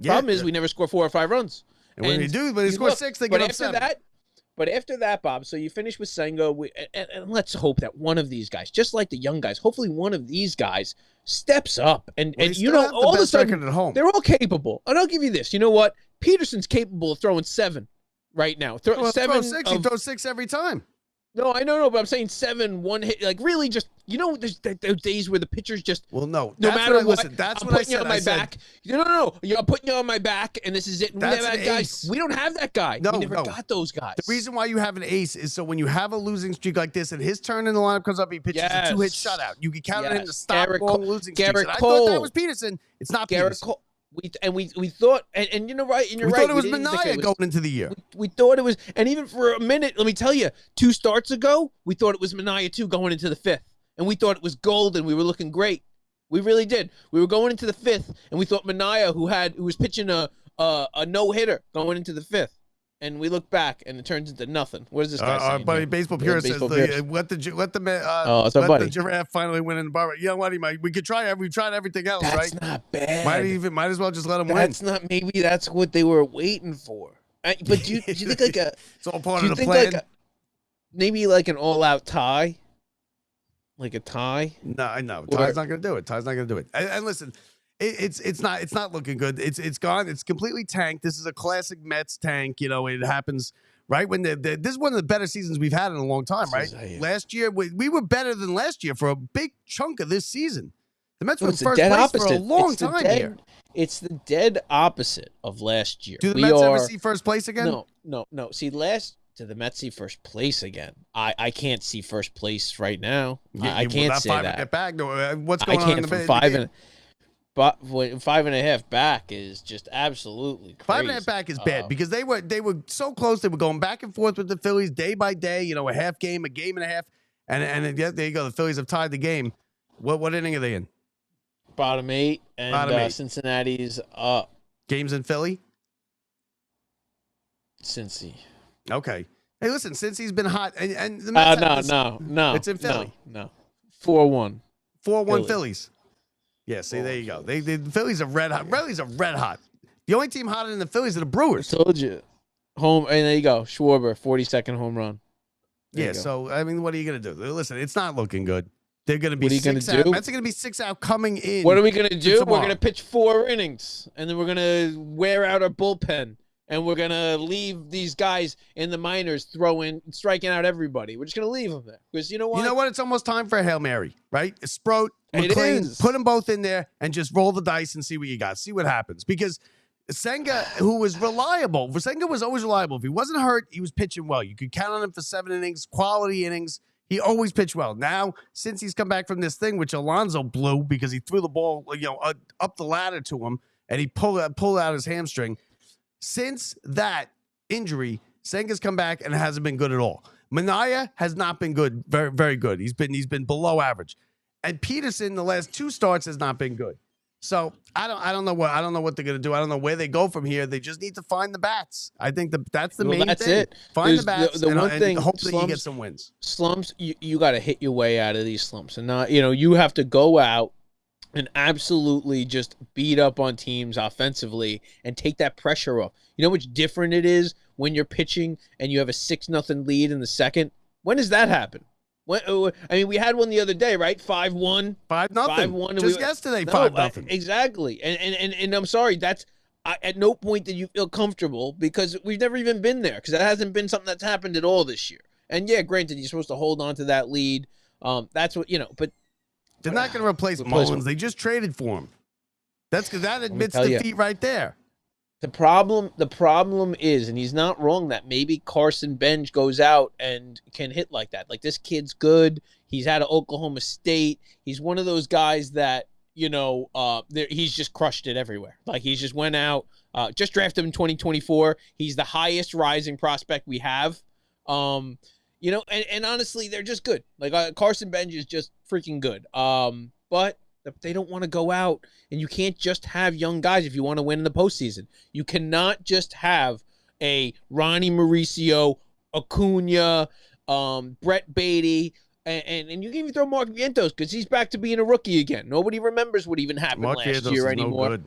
Speaker 1: Problem is we never score 4 or 5 runs.
Speaker 2: And when they score 6, they get up 7.
Speaker 1: But after that, Bob, so you finish with Senga, and let's hope that one of these guys, just like the young guys, hopefully one of these guys steps up. And all of a sudden,
Speaker 2: at home.
Speaker 1: They're all capable. And I'll give you this. You know what? Peterson's capable of throwing 7 right now. Throw 7.
Speaker 2: He throws 6 every time.
Speaker 1: No, I know, but I'm saying 7, 1 hit. Like, really just, there's those days where the pitcher's just,
Speaker 2: no
Speaker 1: matter what,
Speaker 2: that's
Speaker 1: I'm
Speaker 2: what I
Speaker 1: putting you
Speaker 2: said.
Speaker 1: on my back. No. I'm putting you on my back, and this is it.
Speaker 2: That's
Speaker 1: an ace. We don't have that guy. We never got those guys.
Speaker 2: The reason why you have an ace is so when you have a losing streak like this, and his turn in the lineup comes up, he pitches a 2-hit shutout. You can count it in to stop long losing streaks. I thought that was Peterson. It's not Peterson.
Speaker 1: We thought, and you're right.
Speaker 2: We thought it was Manaea going into the year.
Speaker 1: We thought it was, and even for a minute, let me tell you, 2 starts ago, we thought it was Manaea too going into the 5th, and we thought it was golden. We were looking great. We really did. We were going into the 5th, and we thought Manaea, who was pitching a no hitter going into the 5th. And we look back, and it turns into nothing. What is this guy saying?
Speaker 2: Our buddy Baseball Purist says, let the giraffe finally win in the bar. You know what, we could try. We've tried everything else, right?
Speaker 1: That's not bad.
Speaker 2: Might as well just let him win.
Speaker 1: Maybe that's what they were waiting for. But do you think like a?
Speaker 2: It's all part of the plan.
Speaker 1: Maybe like an all-out tie, like a tie.
Speaker 2: No, I know. Ty's not going to do it. And listen. It's not looking good. It's gone. It's completely tanked. This is a classic Mets tank. It happens right when this is one of the better seasons we've had in a long time. Right, last year we were better than last year for a big chunk of this season. The Mets were in first place for a long time here.
Speaker 1: It's the dead opposite of last year.
Speaker 2: Do the Mets ever see first place again?
Speaker 1: No. See, do the Mets see first place again? I can't see first place right now. I can't say that.
Speaker 2: Get back. What's going on in the
Speaker 1: from 5 and. But 5.5 back is just absolutely crazy.
Speaker 2: 5.5 back is bad because they were so close. They were going back and forth with the Phillies day by day. You know, a half game, a game and a half, and yeah, there you go. The Phillies have tied the game. What inning are they in?
Speaker 1: Bottom 8, and
Speaker 2: Bottom 8.
Speaker 1: Cincinnati's up.
Speaker 2: Games in Philly.
Speaker 1: Cincy.
Speaker 2: Okay. Hey, listen, Cincy's been hot, and the Mets
Speaker 1: no.
Speaker 2: It's in Philly.
Speaker 1: No. 4-1.
Speaker 2: 4-1 Phillies. Yeah, see, there you go. The Phillies are red hot. Phillies are red hot. The only team hotter than the Phillies are the Brewers.
Speaker 1: I told you. Home, and there you go. Schwarber, 42nd home run.
Speaker 2: Yeah, so, I mean, what are you going to do? Listen, it's not looking good. They're going to be
Speaker 1: What are you
Speaker 2: 6
Speaker 1: gonna
Speaker 2: out.
Speaker 1: do?
Speaker 2: Mets are going to be 6 out coming in.
Speaker 1: What are we going to do?
Speaker 2: tomorrow.
Speaker 1: We're going to pitch 4 innings, and then we're going to wear out our bullpen, and we're going to leave these guys in the minors striking out everybody. We're just going to leave them there. Because you know what?
Speaker 2: You know what? It's almost time for a Hail Mary, right? SPROAT, MCLEAN,
Speaker 1: is.
Speaker 2: put them both in there and just roll the dice and see what you got. See what happens. Because Senga, who was reliable, Senga was always reliable. If he wasn't hurt, he was pitching well. You could count on him for 7 innings, quality innings. He always pitched well. Now, since he's come back from this thing, which Alonso blew because he threw the ball, up the ladder to him, and he pulled out his hamstring. Since that injury, Senga's come back and hasn't been good at all. Minaya has not been good, very, very good. He's been below average, and Peterson the last 2 starts has not been good. So I don't know what they're gonna do. I don't know where they go from here. They just need to find the bats. I think that's the main thing.
Speaker 1: That's it.
Speaker 2: Find the bats.
Speaker 1: The one thing,
Speaker 2: and hopefully you
Speaker 1: slumps,
Speaker 2: get some wins.
Speaker 1: Slumps, you got to hit your way out of these slumps, and not you have to go out and absolutely just beat up on teams offensively and take that pressure off. You know how much different it is when you're pitching and you have a 6-0 lead in the second? When does that happen? We had one the other day, right? 5-1.
Speaker 2: 5-0.
Speaker 1: 5-1.
Speaker 2: Just yesterday, 5-0.
Speaker 1: Exactly. And I'm sorry, at no point did you feel comfortable because we've never even been there because that hasn't been something that's happened at all this year. And yeah, granted, you're supposed to hold on to that lead. That's what, but
Speaker 2: they're not going to replace Mullins. They just traded for him. That admits defeat right there.
Speaker 1: The problem is, and he's not wrong, that maybe Carson Bench goes out and can hit like that. Like, this kid's good. He's out of Oklahoma State. He's one of those guys that, he's just crushed it everywhere. Like, he's just went out, just drafted him in 2024. He's the highest rising prospect we have. And honestly, they're just good. Like, Carson Bench is just freaking good. But they don't want to go out, and you can't just have young guys if you want to win in the postseason. You cannot just have a Ronnie Mauricio, Acuna, Brett Beatty, and you can even throw Mark Vientos because he's back to being a rookie again. Nobody remembers what even happened last year anymore.
Speaker 2: No good.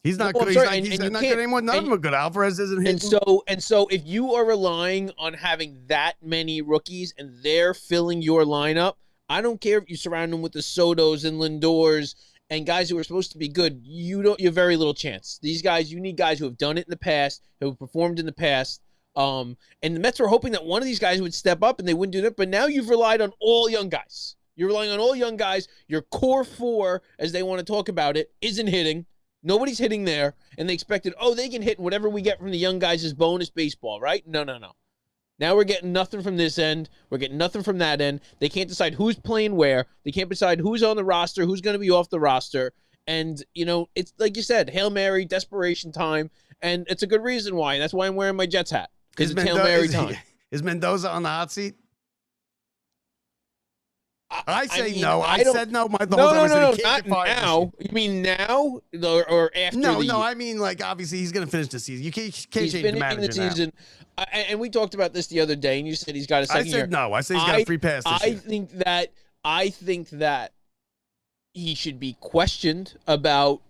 Speaker 2: He's not good. He's not good anymore. None of them are good. Alvarez isn't hitting.
Speaker 1: And so if you are relying on having that many rookies and they're filling your lineup, I don't care if you surround them with the Sotos and Lindors and guys who are supposed to be good. You have very little chance. These guys, you need guys who have done it in the past, who have performed in the past. And the Mets were hoping that one of these guys would step up and they wouldn't do that. But now you've relied on all young guys. You're relying on all young guys. Your core 4, as they want to talk about it, isn't hitting. Nobody's hitting there. And they expected, they can hit whatever we get from the young guys is bonus baseball, right? No. Now we're getting nothing from this end. We're getting nothing from that end. They can't decide who's playing where. They can't decide who's on the roster, who's going to be off the roster. And, it's like you said, Hail Mary, desperation time. And it's a good reason why. That's why I'm wearing my Jets hat. Because it's Hail Mary time.
Speaker 2: Is Mendoza on the hot seat? I say no.
Speaker 1: I
Speaker 2: said no. The whole time
Speaker 1: no, not now. You mean now or after?
Speaker 2: No. I mean, obviously he's going to finish the season. You can't change the manager the season.
Speaker 1: And we talked about this the other day, and you said he's got a second year.
Speaker 2: I said no. I said he's got a free pass this year.
Speaker 1: I think that he should be questioned about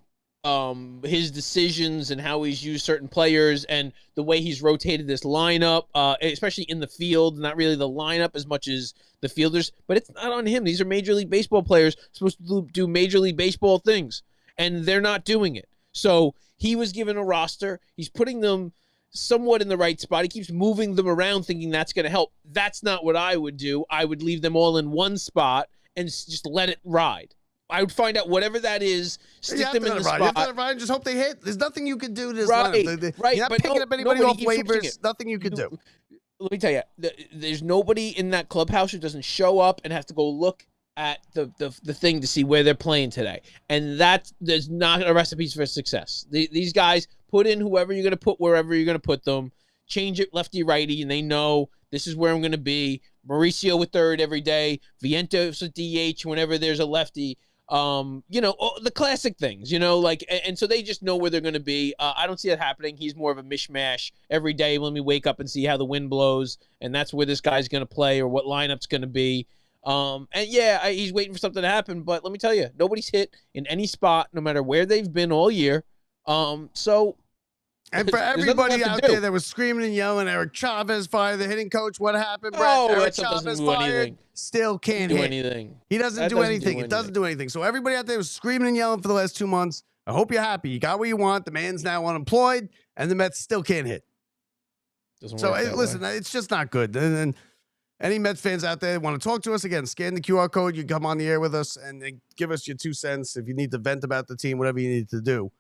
Speaker 1: his decisions and how he's used certain players and the way he's rotated this lineup, especially in the field, not really the lineup as much as the fielders. But it's not on him. These are Major League Baseball players supposed to do Major League Baseball things, and they're not doing it. So he was given a roster. He's putting them somewhat in the right spot. He keeps moving them around thinking that's going to help. That's not what I would do. I would leave them all in one spot and just let it ride. I would find out whatever that is, stick them in the spot.
Speaker 2: You have to let it ride and just hope they hit. There's nothing you can do to this
Speaker 1: right,
Speaker 2: lineup.
Speaker 1: Right.
Speaker 2: You're not picking up anybody off waivers. Nothing you can do.
Speaker 1: Let me tell you, there's nobody in that clubhouse who doesn't show up and have to go look at the thing to see where they're playing today, and there's not a recipe for success. These guys put in whoever you're going to put wherever you're going to put them. Change it lefty righty, and they know this is where I'm going to be. Mauricio with third every day. Vientos with DH whenever there's a lefty. The classic things. And so they just know where they're going to be. I don't see that happening. He's more of a mishmash every day. Let me wake up and see how the wind blows, and that's where this guy's going to play or what lineup's going to be. He's waiting for something to happen, but let me tell you, nobody's hit in any spot, no matter where they've been all year.
Speaker 2: And for everybody out there that was screaming and yelling, Eric Chavez fired the hitting coach. What happened, Brett? Eric Chavez fired. Still can't hit.
Speaker 1: Anything.
Speaker 2: He doesn't do anything. It doesn't do anything. So everybody out there was screaming and yelling for the last 2 months. I hope you're happy. You got what you want. The man's now unemployed, and the Mets still can't hit. Listen, it's just not good. And any Mets fans out there want to talk to us, again, scan the QR code. You come on the air with us and give us your 2 cents if you need to vent about the team, whatever you need to do.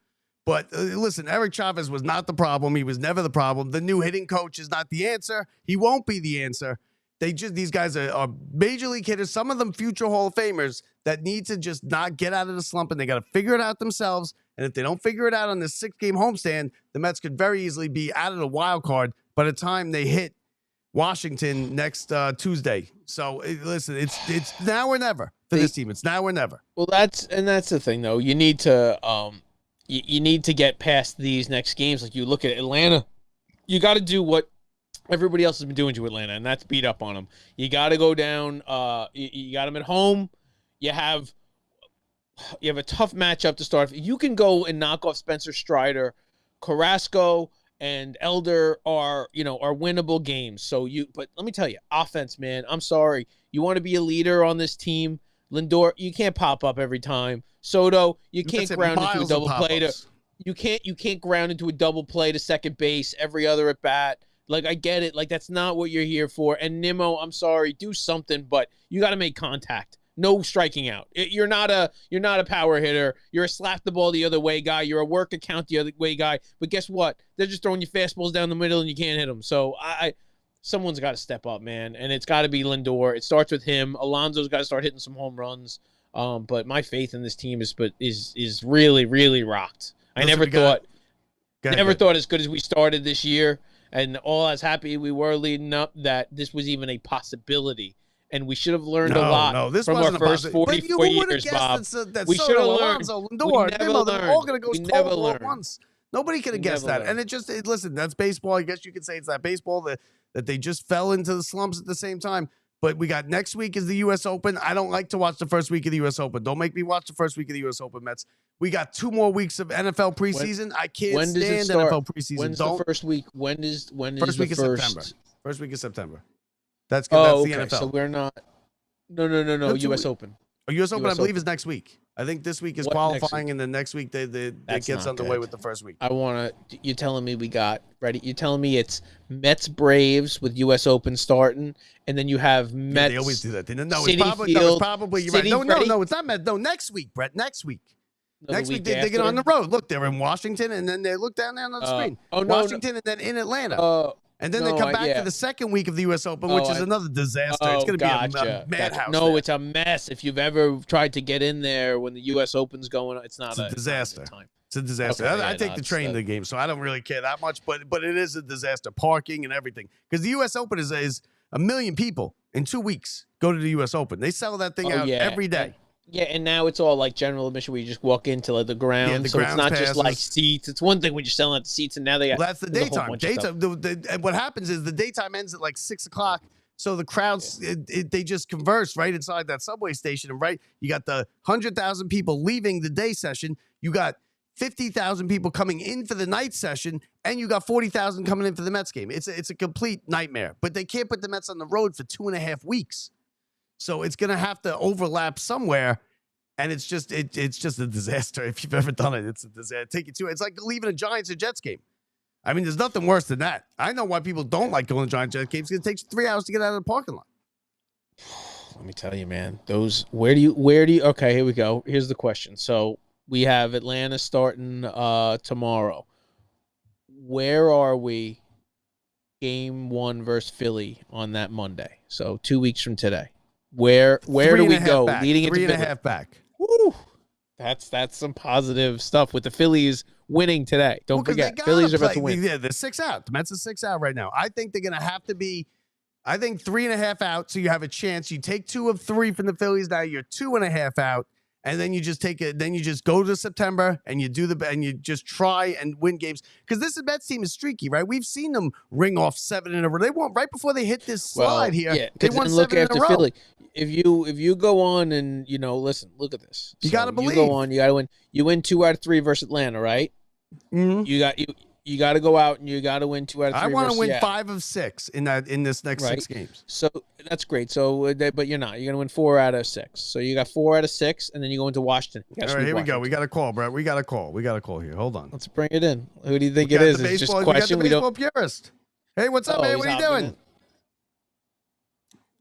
Speaker 2: But listen, Eric Chavez was not the problem. He was never the problem. The new hitting coach is not the answer. He won't be the answer. These guys are major league hitters, some of them future Hall of Famers that need to just not get out of the slump, and they got to figure it out themselves. And if they don't figure it out on this 6-game homestand, the Mets could very easily be out of the wild card by the time they hit Washington next Tuesday. So listen, it's now or never for this team. It's now or never.
Speaker 1: Well, that's the thing, though. You need to you need to get past these next games. Like you look at Atlanta, you got to do what everybody else has been doing to Atlanta, and that's beat up on them. You got to go down. You got them at home. You have a tough matchup to start. You can go and knock off Spencer Strider, Carrasco, and Elder are winnable games. But let me tell you, offense, man. I'm sorry. You want to be a leader on this team, Lindor. You can't pop up every time. Soto, you can't ground into a double play you can't ground into a double play to second base every other at bat. Like, I get it. Like, that's not what you're here for. And Nimmo, I'm sorry, do something, but you got to make contact. No striking out. You're not a power hitter. You're a slap the ball the other way guy. You're a work account the other way guy. But guess what? They're just throwing you fastballs down the middle and you can't hit them. So someone's got to step up, man. And it's got to be Lindor. It starts with him. Alonso's got to start hitting some home runs. But my faith in this team is really, really rocked. I never thought as good as we started this year, and all as happy we were leading up that this was even a possibility. And we should have learned a lot from our first 44 years, Bob. We should have learned.
Speaker 2: Lindor, they're all going to go 12 at once. Nobody could have guessed that. And listen, that's baseball. I guess you could say it's that baseball that they just fell into the slumps at the same time. But we got next week is the U.S. Open. I don't like to watch the first week of the U.S. Open. Don't make me watch the first week of the U.S. Open, Mets. We got 2 more weeks of NFL preseason. I can't stand NFL preseason.
Speaker 1: When's the first week? When is
Speaker 2: first week
Speaker 1: the
Speaker 2: of
Speaker 1: first?
Speaker 2: September. First week of September. That's good. That's the NFL.
Speaker 1: So we're not. No. U.S. Open.
Speaker 2: U.S. Open, I believe, is next week. I think this week is qualifying, and then next week it gets underway with the first week.
Speaker 1: You're telling me we got ready? You're telling me it's Mets Braves with U.S. Open starting, and then you have Mets.
Speaker 2: They always do that. No,
Speaker 1: it's
Speaker 2: probably you're right. No, it's not Mets. No, next week, Brett. Next week. Next week they get on the road. Look, they're in Washington, and then they look down there on the screen. Washington, and then in Atlanta. And then they come back to the second week of the U.S. Open, which is another disaster. It's going to be a madhouse.
Speaker 1: No, it's a mess. If you've ever tried to get in there when the U.S. Open's going, it's a
Speaker 2: disaster. It's a disaster. I take the train to the game, so I don't really care that much. But it is a disaster, parking and everything. Because the U.S. Open is 1 million people in 2 weeks go to the U.S. Open. They sell that thing out every day.
Speaker 1: And now it's all like general admission where you just walk into the ground.
Speaker 2: Yeah,
Speaker 1: so it's not just like seats. It's one thing when you're selling out the seats, and now they got.
Speaker 2: Well, that's the daytime. And what happens is the daytime ends at like 6 o'clock. So the crowds, they just converse right inside that subway station. And you got the 100,000 people leaving the day session. You got 50,000 people coming in for the night session, and you got 40,000 coming in for the Mets game. It's a complete nightmare. But they can't put the Mets on the road for 2.5 weeks. So it's going to have to overlap somewhere, and it's just a disaster. If you've ever done it, it's a disaster. It's like leaving a Giants or Jets game. I mean, there's nothing worse than that. I know why people don't like going to Giants Jets games. It takes 3 hours to get out of the parking lot.
Speaker 1: Let me tell you, man. Where do you? Okay, here we go. Here's the question. So we have Atlanta starting tomorrow. Where are we? Game 1 versus Philly on that Monday. So 2 weeks from today. Where do we
Speaker 2: 3.5
Speaker 1: go
Speaker 2: back.
Speaker 1: leading into
Speaker 2: 3.5 back.
Speaker 1: Woo. That's some positive stuff with the Phillies winning today. Don't forget, Phillies are about to win.
Speaker 2: Yeah, they're 6 out. The Mets are 6 out right now. I think they're going to have to be, I think 3.5 out, so you have a chance. You take 2 of 3 from the Phillies. Now you're 2.5 out, and then you just take it. Then you just go to September and you you just try and win games because this Mets team is streaky, right? We've seen them ring off 7 in a row. They won right before they hit this slide here.
Speaker 1: Yeah,
Speaker 2: they won 7 in a row.
Speaker 1: Philly. If you go on and listen, look at this.
Speaker 2: You got to believe.
Speaker 1: You go on. You got to win. You win 2 out of 3 versus Atlanta, right?
Speaker 2: Mm-hmm.
Speaker 1: You got to go out and you got to win 2 out of 3.
Speaker 2: I want to win 5 of 6 in this next 6 games.
Speaker 1: So that's great. So, but you're not. You're gonna win 4 out of 6. So you got 4 out of 6, and then you go into Washington.
Speaker 2: All right, here we go. We got a call, Brett. We got a call here. Hold on.
Speaker 1: Let's bring it in. Who do you think it is? It's just a question.
Speaker 2: We got the baseball purist. Hey, what's up, man? What are you doing?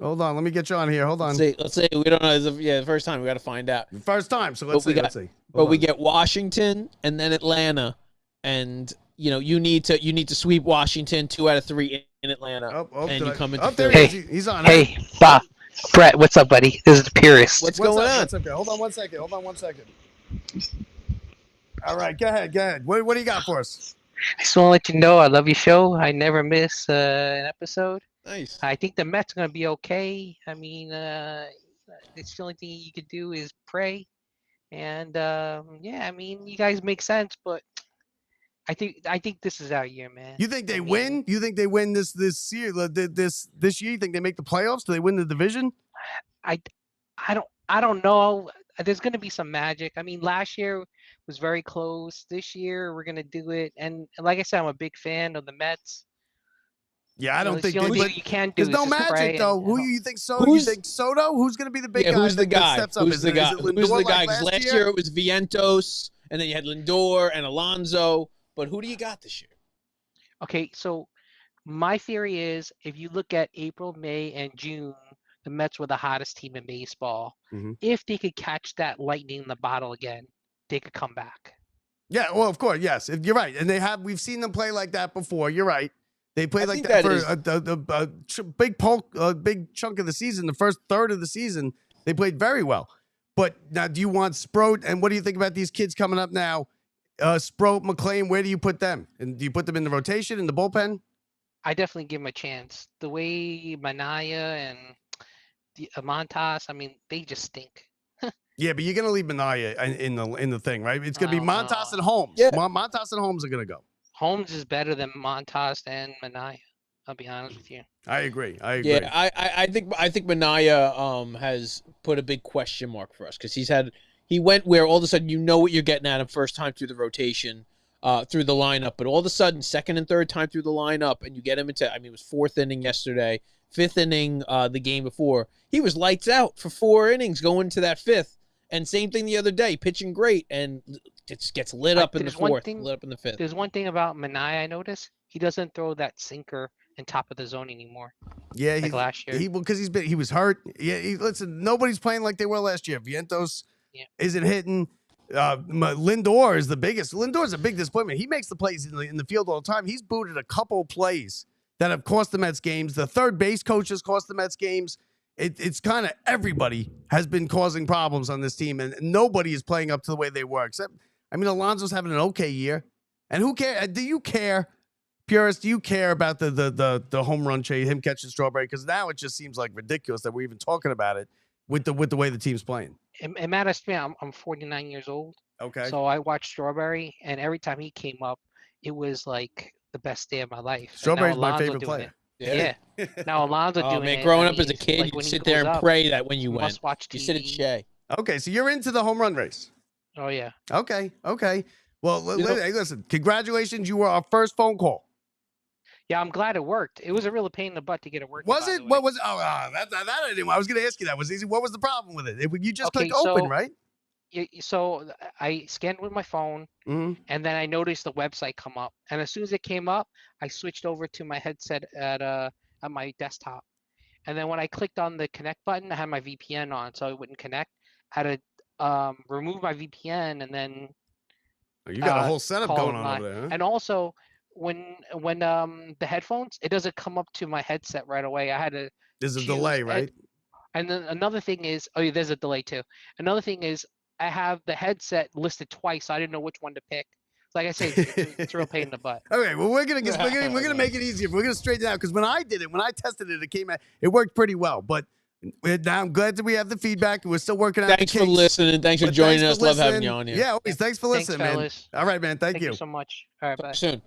Speaker 2: Hold on, let me get you on here. Hold on.
Speaker 1: Let's say we don't know. The first time we got to find out.
Speaker 2: First time, so let's see.
Speaker 1: But we get Washington and then Atlanta, and you need to sweep Washington 2 out of 3 in Atlanta, and you come into Philly.
Speaker 2: Hey, he's on.
Speaker 4: Hey, Bob, Brett, what's up, buddy? This is the Purist.
Speaker 1: What's going on?
Speaker 2: What's up, hold on 1 second. All right, go ahead. What do you got for us?
Speaker 4: I just want to let you know I love your show. I never miss an episode.
Speaker 1: Nice.
Speaker 4: I think the Mets are going to be okay. I mean, it's the only thing you could do is pray. And, I mean, you guys make sense, but I think this is our year, man.
Speaker 2: You think they win? You think they win this year? This year? You think they make the playoffs? Do they win the division?
Speaker 4: I don't know. There's going to be some magic. I mean, last year was very close. This year we're going to do it. And like I said, I'm a big fan of the Mets.
Speaker 2: Yeah, I don't think
Speaker 4: you can't do.
Speaker 2: There's no magic though. Who you think Soto? You think Soto? Who's going to be the big guy?
Speaker 1: Who's the guy?
Speaker 2: That steps up?
Speaker 1: Who's the guy? Who's the guy?
Speaker 2: Like
Speaker 1: last year it was Vientos, and then you had Lindor and Alonso. But who do you got this year?
Speaker 4: Okay, so my theory is if you look at April, May, and June, the Mets were the hottest team in baseball.
Speaker 2: Mm-hmm.
Speaker 4: If they could catch that lightning in the bottle again, they could come back.
Speaker 2: Yeah, well, of course, yes. You're right. And we've seen them play like that before. You're right. They played like that for a big chunk of the season. The first third of the season, they played very well. But now, do you want SPROAT? And what do you think about these kids coming up now? SPROAT, MCLEAN, where do you put them? And do you put them in the rotation, in the bullpen?
Speaker 4: I definitely give them a chance. The way Manaya and Montas, I mean, they just stink.
Speaker 2: Yeah, but you're gonna leave Manaya in the thing, right? It's gonna be Montas and Holmes.
Speaker 1: Yeah.
Speaker 2: Montas and Holmes are gonna go.
Speaker 4: Holmes is better than Montas and Manaya. I'll be honest with you.
Speaker 2: I agree.
Speaker 1: Yeah, I think Manaya has put a big question mark for us because he went where all of a sudden what you're getting at him first time through the rotation, through the lineup, but all of a sudden second and third time through the lineup, and you get him into it was 4th inning yesterday, 5th inning the game before. He was lights out for 4 innings going to that 5th, and same thing the other day, pitching great, and it gets lit up in the 4th, lit up in the 5th.
Speaker 4: There's one thing about Manaya I noticed. He doesn't throw that sinker in top of the zone anymore.
Speaker 2: Yeah,
Speaker 4: like last year.
Speaker 2: Because he was hurt. Yeah, listen, nobody's playing like they were last year. Vientos isn't hitting. Lindor is the biggest. Lindor's a big disappointment. He makes the plays in the field all the time. He's booted a couple plays that have cost the Mets games. The third base coaches cost the Mets games. It's kind of everybody has been causing problems on this team, and nobody is playing up to the way they were. Except, Alonso's having an okay year. And who cares? Do you care, Purist? Do you care about the home run chase, him catching Strawberry? Because now it just seems like ridiculous that we're even talking about it with the way the team's playing.
Speaker 4: It matters to me. I'm 49 years old.
Speaker 2: Okay.
Speaker 4: So I watched Strawberry, and every time he came up, it was like the best day of my life.
Speaker 2: Strawberry's my favorite player.
Speaker 4: Yeah. Now Alonso doing it.
Speaker 1: Growing up as a kid, you sit there and pray that when you win, you sit at Shea.
Speaker 2: Okay, so you're into the home run race.
Speaker 4: Oh, yeah.
Speaker 2: Okay. Well, hey, listen, congratulations. You were our first phone call.
Speaker 4: Yeah, I'm glad it worked. It was a real pain in the butt to get it working.
Speaker 2: Was it? What was it? That I didn't. I was going to ask you that. Was it easy? What was the problem with it? You just click open, right?
Speaker 4: So I scanned with my phone, and then I noticed the website come up. And as soon as it came up, I switched over to my headset at my desktop. And then when I clicked on the connect button, I had my VPN on, so it wouldn't connect. I had to remove my VPN, and then
Speaker 2: you got a whole setup going on over there. Huh?
Speaker 4: And also, when the headphones, it doesn't come up to my headset right away. I had to.
Speaker 2: There's a delay, right?
Speaker 4: And then another thing is, oh, yeah, there's a delay too. Another thing is, I have the headset listed twice, so I didn't know which one to pick. So like I say, it's a real pain in the butt.
Speaker 2: Okay, well we're gonna make it easier. We're gonna straighten it out because when I did it, when I tested it, it worked pretty well. But now I'm glad that we have the feedback. We're still working out.
Speaker 1: Thanks for listening. Thanks for joining us. Love having you on here.
Speaker 2: Yeah, always. Thanks for listening, man. All right, man. Thank you
Speaker 4: so much. All right, bye.
Speaker 1: Soon.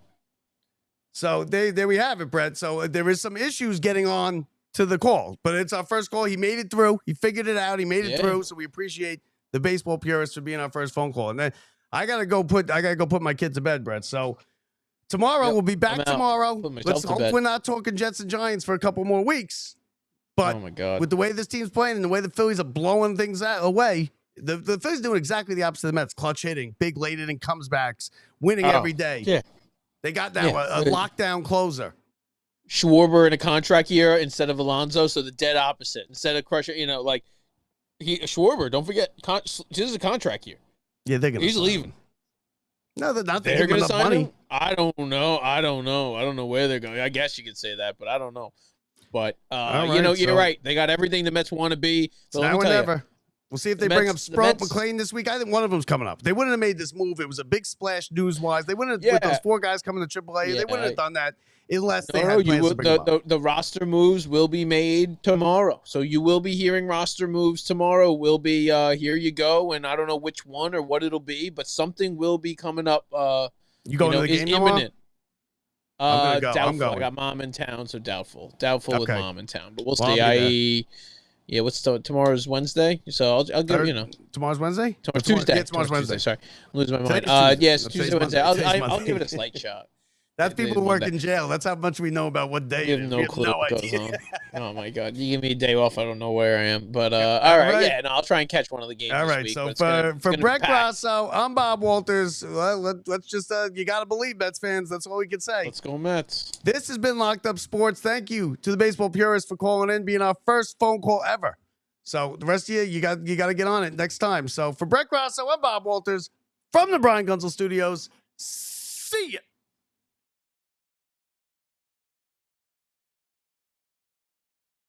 Speaker 2: So there we have it, Brett. So there is some issues getting on to the call, but it's our first call. He made it through. He figured it out. He made it through. So we appreciate the baseball purists for being our first phone call. And then I gotta go put my kid to bed, Brett. So tomorrow we'll be back tomorrow. Let's hope we're not talking Jets and Giants for a couple more weeks. But
Speaker 1: oh my God,
Speaker 2: with the way this team's playing and the way the Phillies are blowing things away, the Phillies doing exactly the opposite of the Mets. Clutch hitting, big late inning comebacks, winning every day.
Speaker 1: Yeah,
Speaker 2: they got now a lockdown closer.
Speaker 1: Schwarber in a contract year instead of Alonso, so the dead opposite. Instead of Crusher, Schwarber. Don't forget, this is a contract year.
Speaker 2: Yeah,
Speaker 1: he's leaving.
Speaker 2: No, they're not.
Speaker 1: They're going to sign him. I don't know. I don't know where they're going. I guess you could say that, but I don't know. But you're right. They got everything the Mets want to be.
Speaker 2: So now or never. We'll see if they bring up SPROAT McClain this week. I think one of them's coming up. They wouldn't have made this move. It was a big splash news-wise. They wouldn't have with those 4 guys coming to AAA. They wouldn't have done that unless they had plans to bring them up.
Speaker 1: The roster moves will be made tomorrow. So you will be hearing roster moves tomorrow. Will be here you go, and I don't know which one or what it'll be, but something will be coming up.
Speaker 2: You going to the game tomorrow?
Speaker 1: Imminent.
Speaker 2: I'm gonna go.
Speaker 1: Doubtful.
Speaker 2: I'm going.
Speaker 1: I got mom in town, so doubtful. Doubtful with mom in town, but we'll see. What's tomorrow's Wednesday? So I'll give
Speaker 2: Tomorrow's Wednesday.
Speaker 1: Tuesday.
Speaker 2: Yeah, tomorrow's Wednesday.
Speaker 1: Sorry, I'm losing my mind. Yes, Tuesday, Wednesday. I'll give it a slight shot.
Speaker 2: That's people who work in jail. That's how much we know about what day it is.
Speaker 1: No clue what goes on. Oh my God! You give me a day off, I don't know where I am. But all right, I'll try and catch one of the games.
Speaker 2: All right,
Speaker 1: this week,
Speaker 2: so for Brett Grasso, I'm Bob Walters. Let's just you gotta believe, Mets fans. That's all we can say.
Speaker 1: Let's go Mets.
Speaker 2: This has been Locked Up Sports. Thank you to the baseball purists for calling in, being our first phone call ever. So the rest of you got to get on it next time. So for Brett Grasso, I'm Bob Walters from the Brian Gunzel Studios. See ya.